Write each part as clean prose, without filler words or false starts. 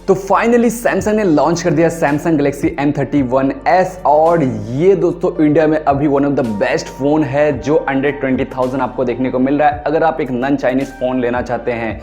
तो finally Samsung ने launch कर दिया सैमसंग गैलेक्सी M31s और ये दोस्तों इंडिया में अभी one of the best phone है जो अंडर 20,000 आपको देखने को मिल रहा है अगर आप एक नॉन चाइनीज़ फ़ोन लेना चाहते हैं।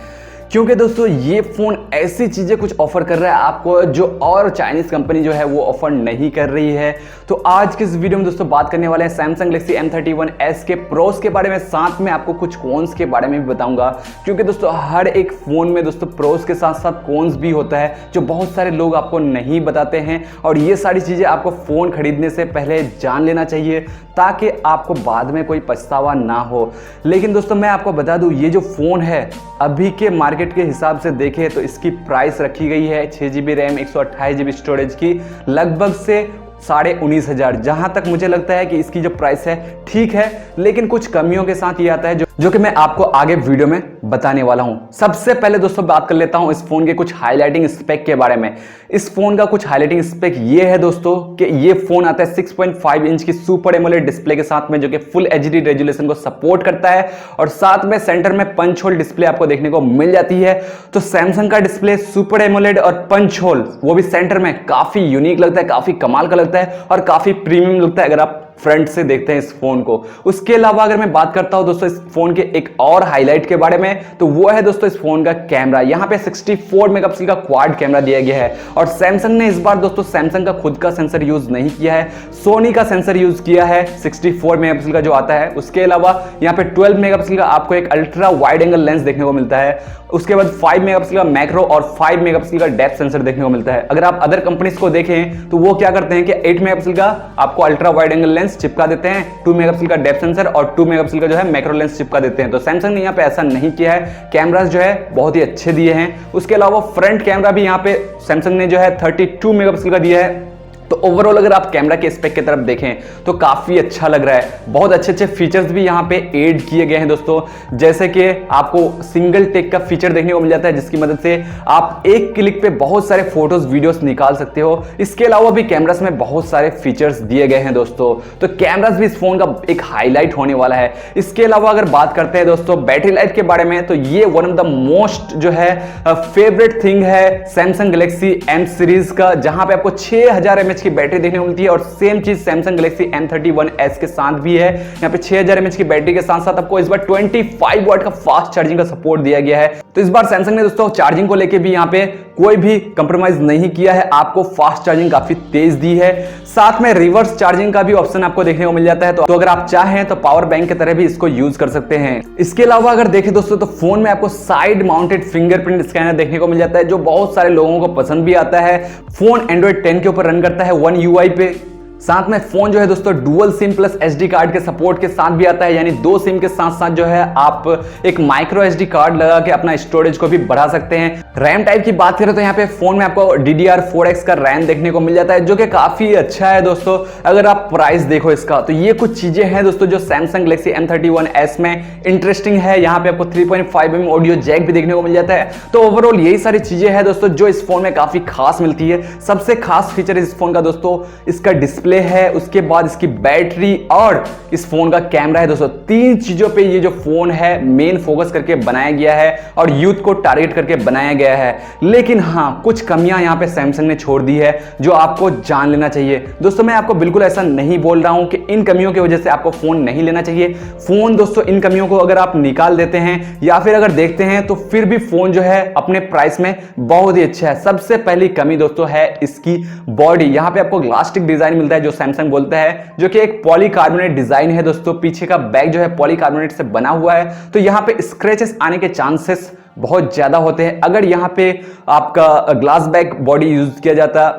क्योंकि दोस्तों ये फ़ोन ऐसी चीज़ें कुछ ऑफर कर रहा है आपको जो और चाइनीज़ कंपनी जो है वो ऑफर नहीं कर रही है। तो आज के इस वीडियो में दोस्तों बात करने वाले हैं सैमसंग गैलेक्सी M31s के प्रोस के बारे में, साथ में आपको कुछ कॉन्स के बारे में भी बताऊंगा। क्योंकि दोस्तों हर एक फ़ोन में दोस्तों प्रोस के साथ साथ कॉन्स भी होता है जो बहुत सारे लोग आपको नहीं बताते हैं, और ये सारी चीज़ें आपको फ़ोन खरीदने से पहले जान लेना चाहिए ताकि आपको बाद में कोई पछतावा ना हो। लेकिन दोस्तों मैं आपको बता दूँ, ये जो फ़ोन है अभी के मार्केट के हिसाब से देखें तो इसकी प्राइस रखी गई है 6GB रैम 128GB स्टोरेज की लगभग से 19,500। जहां तक मुझे लगता है कि इसकी जो प्राइस है ठीक है, लेकिन कुछ कमियों के साथ ये आता है जो कि मैं आपको आगे वीडियो में बताने वाला हूं। सबसे पहले दोस्तों बात कर लेता हूं इस फोन के कुछ हाईलाइटिंग स्पेक के बारे में। इस फोन का कुछ हाईलाइटिंग स्पेक ये है दोस्तों कि ये फोन आता है 6.5 इंच की सुपर एमोलेड डिस्प्ले के साथ में, जो कि फुल एचडी रेजोल्यूशन को सपोर्ट करता है, और साथ में सेंटर में पंच होल डिस्प्ले आपको देखने को मिल जाती है। तो सैमसंग का डिस्प्ले सुपर एमोलेड और पंच होल वो भी सेंटर में काफी यूनिक लगता है, काफी कमाल का लगता है और काफी प्रीमियम लगता है अगर आप फ्रंट से देखते हैं इस फोन को। उसके अलावा अगर मैं बात करता हूं दोस्तों इस फोन के एक और हाईलाइट के बारे में, तो वो है दोस्तों इस फोन का कैमरा। यहां पे 64 मेगापिक्सल का क्वाड कैमरा दिया गया है, और सैमसंग ने इस बार दोस्तों सैमसंग का खुद का सेंसर यूज नहीं किया है, सोनी का सेंसर यूज किया है 64 मेगापिक्सल का जो आता है। उसके अलावा यहां पे 12 मेगापिक्सल का आपको एक अल्ट्रा वाइड एंगल लेंस देखने को मिलता है। उसके बाद 5 मेगापिक्सल का मैक्रो और 5 मेगापिक्सल का डेप्थ सेंसर देखने को मिलता है। अगर आप अदर कंपनीज को देखें तो वो क्या करते हैं कि 8 मेगापिक्सल का आपको अल्ट्रा वाइड एंगल लेंस चिपका देते हैं, 2 मेगापिक्सल का डेप्थ सेंसर और 2 मेगापिक्सल का जो है मैक्रो लेंस चिपका देते हैं। तो सैमसंग ने यहाँ पे ऐसा नहीं किया है, कैमरास जो है बहुत ही अच्छे दिए हैं। उसके अलावा फ्रंट कैमरा भी यहाँ पे सैमसंग ने जो है 32 मेगापिक्सल का दिया है। तो ओवरऑल अगर आप कैमरा के स्पेक की तरफ देखें तो काफी अच्छा लग रहा है। बहुत अच्छे अच्छे फीचर्स भी यहाँ पे ऐड किए गए हैं दोस्तों, जैसे कि आपको सिंगल टेक का फीचर देखने को मिल जाता है जिसकी मदद से आप एक क्लिक पे बहुत सारे फोटोज वीडियोस निकाल सकते हो। इसके अलावा भी कैमरास में बहुत सारे फीचर्स दिए गए हैं दोस्तों, तो कैमरास भी इस फोन का एक हाईलाइट होने वाला है। इसके अलावा अगर बात करते हैं दोस्तों बैटरी लाइफ के बारे में, तो ये वन ऑफ द मोस्ट जो है फेवरेट थिंग है सैमसंग गैलेक्सी M सीरीज का, जहां पे आपको 6000 mAh की बैटरी देखने को मिलती है। और सेम चीज सैमसंग गैलेक्सी M31s के साथ भी है। यहाँ पे 6000 mAh की बैटरी के साथ साथ आपको इस बार 25 वाट का फास्ट चार्जिंग का सपोर्ट दिया गया है। तो इस बार सैमसंग ने दोस्तों चार्जिंग को लेके भी यहाँ पे कोई भी कंप्रोमाइज नहीं किया है, आपको फास्ट चार्जिंग काफी तेज दी है। साथ में रिवर्स चार्जिंग का भी ऑप्शन आपको देखने को मिल जाता है, तो अगर आप चाहें तो पावर बैंक की तरह भी इसको यूज कर सकते हैं। इसके अलावा अगर देखें दोस्तों तो फोन में आपको साइड माउंटेड फिंगरप्रिंट स्कैनर देखने को मिल जाता है, जो बहुत सारे लोगों को पसंद भी आता है। फोन एंड्रॉइड 10 के ऊपर रन करता है One UI पे। साथ में फोन जो है दोस्तों dual SIM plus SD card के सपोर्ट के साथ भी आता है, यानी 2 सिम के साथ साथ जो है आप एक माइक्रो SD कार्ड लगा के अपना स्टोरेज को भी बढ़ा सकते हैं। रैम टाइप की बात करें तो यहाँ पे फोन में आपको DDR4X का रैम देखने को मिल जाता है, जो कि काफी अच्छा है दोस्तों। अगर आप प्राइस देखो इसका, तो ये कुछ चीजें हैं दोस्तों जो सैमसंग गैलेक्सी M31s में इंटरेस्टिंग है। यहाँ पे आपको 3.5mm ऑडियो जैक भी देखने को मिल जाता है। तो ओवरऑल यही सारी चीजें हैं दोस्तों जो इस फोन में काफी खास मिलती है। सबसे खास फीचर इस फोन का दोस्तों इसका डिस्प्ले है, उसके बाद इसकी बैटरी और इस फोन का कैमरा है दोस्तों। 3 चीजों पे ये जो फोन है मेन फोकस करके बनाया गया है और यूथ को टारगेट करके बनाया गया है। लेकिन हाँ, कुछ कमियां यहाँ पे सैमसंग ने छोड़ दी है जो आपको जान लेना चाहिए दोस्तों। मैं आपको बिल्कुल ऐसा नहीं बोल रहा हूं कि इन कमियों की वजह से आपको फोन नहीं लेना चाहिए। फोन दोस्तों इन कमियों को अगर आप निकाल देते हैं या फिर अगर देखते हैं तो फिर भी फोन जो है अपने प्राइस में बहुत ही अच्छा है। सबसे पहली कमी दोस्तों है इसकी बॉडी। यहाँ पे आपको ग्लास्टिक डिजाइन मिलता है जो सैमसंग बोलता है, जो कि एक पॉलीकार्बोनेट डिजाइन है दोस्तों। पीछे का बैक जो है पॉलीकार्बोनेट से बना हुआ है, तो यहाँ पे स्क्रैचेस आने के चांसेस बहुत ज्यादा होते हैं। अगर यहाँ पे आपका ग्लास बैक बॉडी यूज किया जाता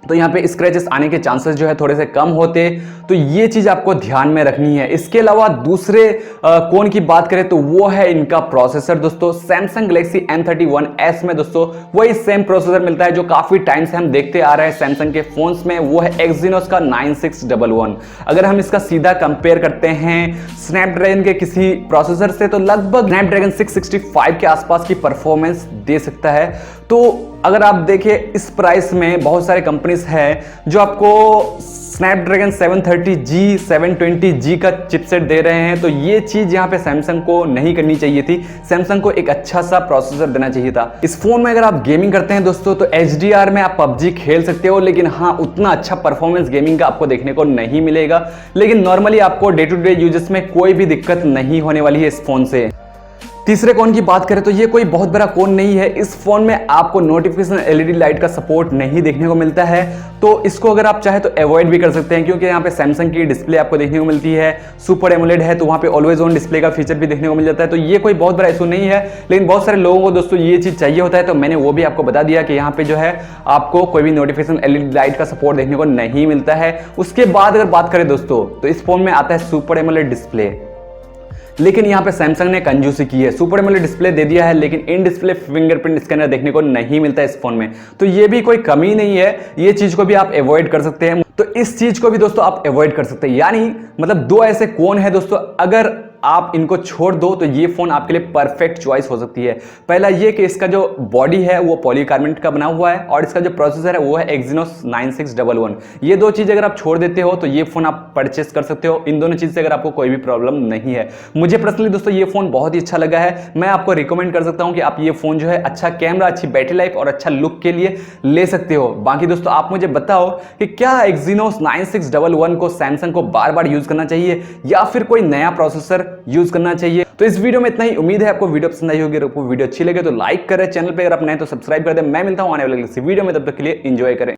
तो यहाँ पे स्क्रैचेस आने के चांसेस जो है थोड़े से कम होते, तो ये चीज आपको ध्यान में रखनी है। इसके अलावा दूसरे कौन की बात करें तो वो है इनका प्रोसेसर दोस्तों। सैमसंग गैलेक्सी M31s में दोस्तों वही सेम प्रोसेसर मिलता है जो काफी टाइम से हम देखते आ रहे हैं सैमसंग के फोन्स में, वो है एक्सिनोस का 9611। अगर हम इसका सीधा कंपेयर करते हैं स्नैपड्रैगन के किसी प्रोसेसर से, तो लगभग स्नैपड्रैगन 665 के आसपास की परफॉर्मेंस दे सकता है। तो अगर आप देखें इस प्राइस में बहुत सारे कंपनीज हैं जो आपको स्नैपड्रैगन 730G 720G का चिपसेट दे रहे हैं, तो ये चीज यहाँ पे सैमसंग को नहीं करनी चाहिए थी। सैमसंग को एक अच्छा सा प्रोसेसर देना चाहिए था। इस फोन में अगर आप गेमिंग करते हैं दोस्तों तो HDR में आप PUBG खेल सकते हो, लेकिन हाँ उतना अच्छा परफॉर्मेंस गेमिंग का आपको देखने को नहीं मिलेगा। लेकिन नॉर्मली आपको डे टू डे यूजेस में कोई भी दिक्कत नहीं होने वाली है इस फोन से। तीसरे कोन की बात करें तो ये कोई बहुत बड़ा कोन नहीं है। इस फोन में आपको नोटिफिकेशन LED लाइट का सपोर्ट नहीं देखने को मिलता है, तो इसको अगर आप चाहे तो अवॉइड भी कर सकते हैं, क्योंकि यहाँ पे सैमसंग की डिस्प्ले आपको देखने को मिलती है, सुपर एमोलेड है, तो वहाँ पे ऑलवेज ऑन डिस्प्ले का फीचर भी देखने को मिल जाता है। तो ये कोई बहुत बड़ा इशू नहीं है, लेकिन बहुत सारे लोगों को दोस्तों ये चीज चाहिए होता है, तो मैंने वो भी आपको बता दिया कि यहाँ पे जो है आपको कोई भी नोटिफिकेशन LED लाइट का सपोर्ट देखने को नहीं मिलता है। उसके बाद अगर बात करें दोस्तों तो इस फोन में आता है सुपर एमोलेड डिस्प्ले, लेकिन यहाँ पे सैमसंग ने कंजूसी की है। सुपर एमोलेड डिस्प्ले दे दिया है, लेकिन इन डिस्प्ले फिंगरप्रिंट स्कैनर देखने को नहीं मिलता है इस फोन में। तो ये भी कोई कमी नहीं है, ये चीज को भी आप अवॉइड कर सकते हैं। तो इस चीज को भी दोस्तों आप अवॉइड कर सकते हैं। यानी मतलब दो ऐसे कोन है दोस्तों, अगर आप इनको छोड़ दो तो ये फोन आपके लिए परफेक्ट चॉइस हो सकती है। पहला ये कि इसका जो बॉडी है वो पॉलीकार्बोनेट का बना हुआ है, और इसका जो प्रोसेसर है वो है Exynos 9611। ये दो चीज अगर आप छोड़ देते हो तो ये फोन आप परचेस कर सकते हो। इन दोनों चीज से अगर आपको कोई भी प्रॉब्लम नहीं है। मुझे पर्सनली दोस्तों ये फोन बहुत ही अच्छा लगा है। मैं आपको रिकमेंड कर सकता हूं कि आप ये फोन जो है अच्छा कैमरा, अच्छी बैटरी लाइफ और अच्छा लुक के लिए ले सकते हो। बाकी दोस्तों आप मुझे बताओ कि क्या Exynos 9611 को सैमसंग को बार बार यूज करना चाहिए या फिर कोई नया प्रोसेसर यूज करना चाहिए। तो इस वीडियो में इतना ही। उम्मीद है आपको वीडियो पसंद आई होगी। अगर आपको वीडियो अच्छी लगे तो लाइक करें, चैनल पे अगर आप नए तो सब्सक्राइब कर दें। मैं मिलता हूं आने वाले वीडियो में, तब तक के लिए एंजॉय करें।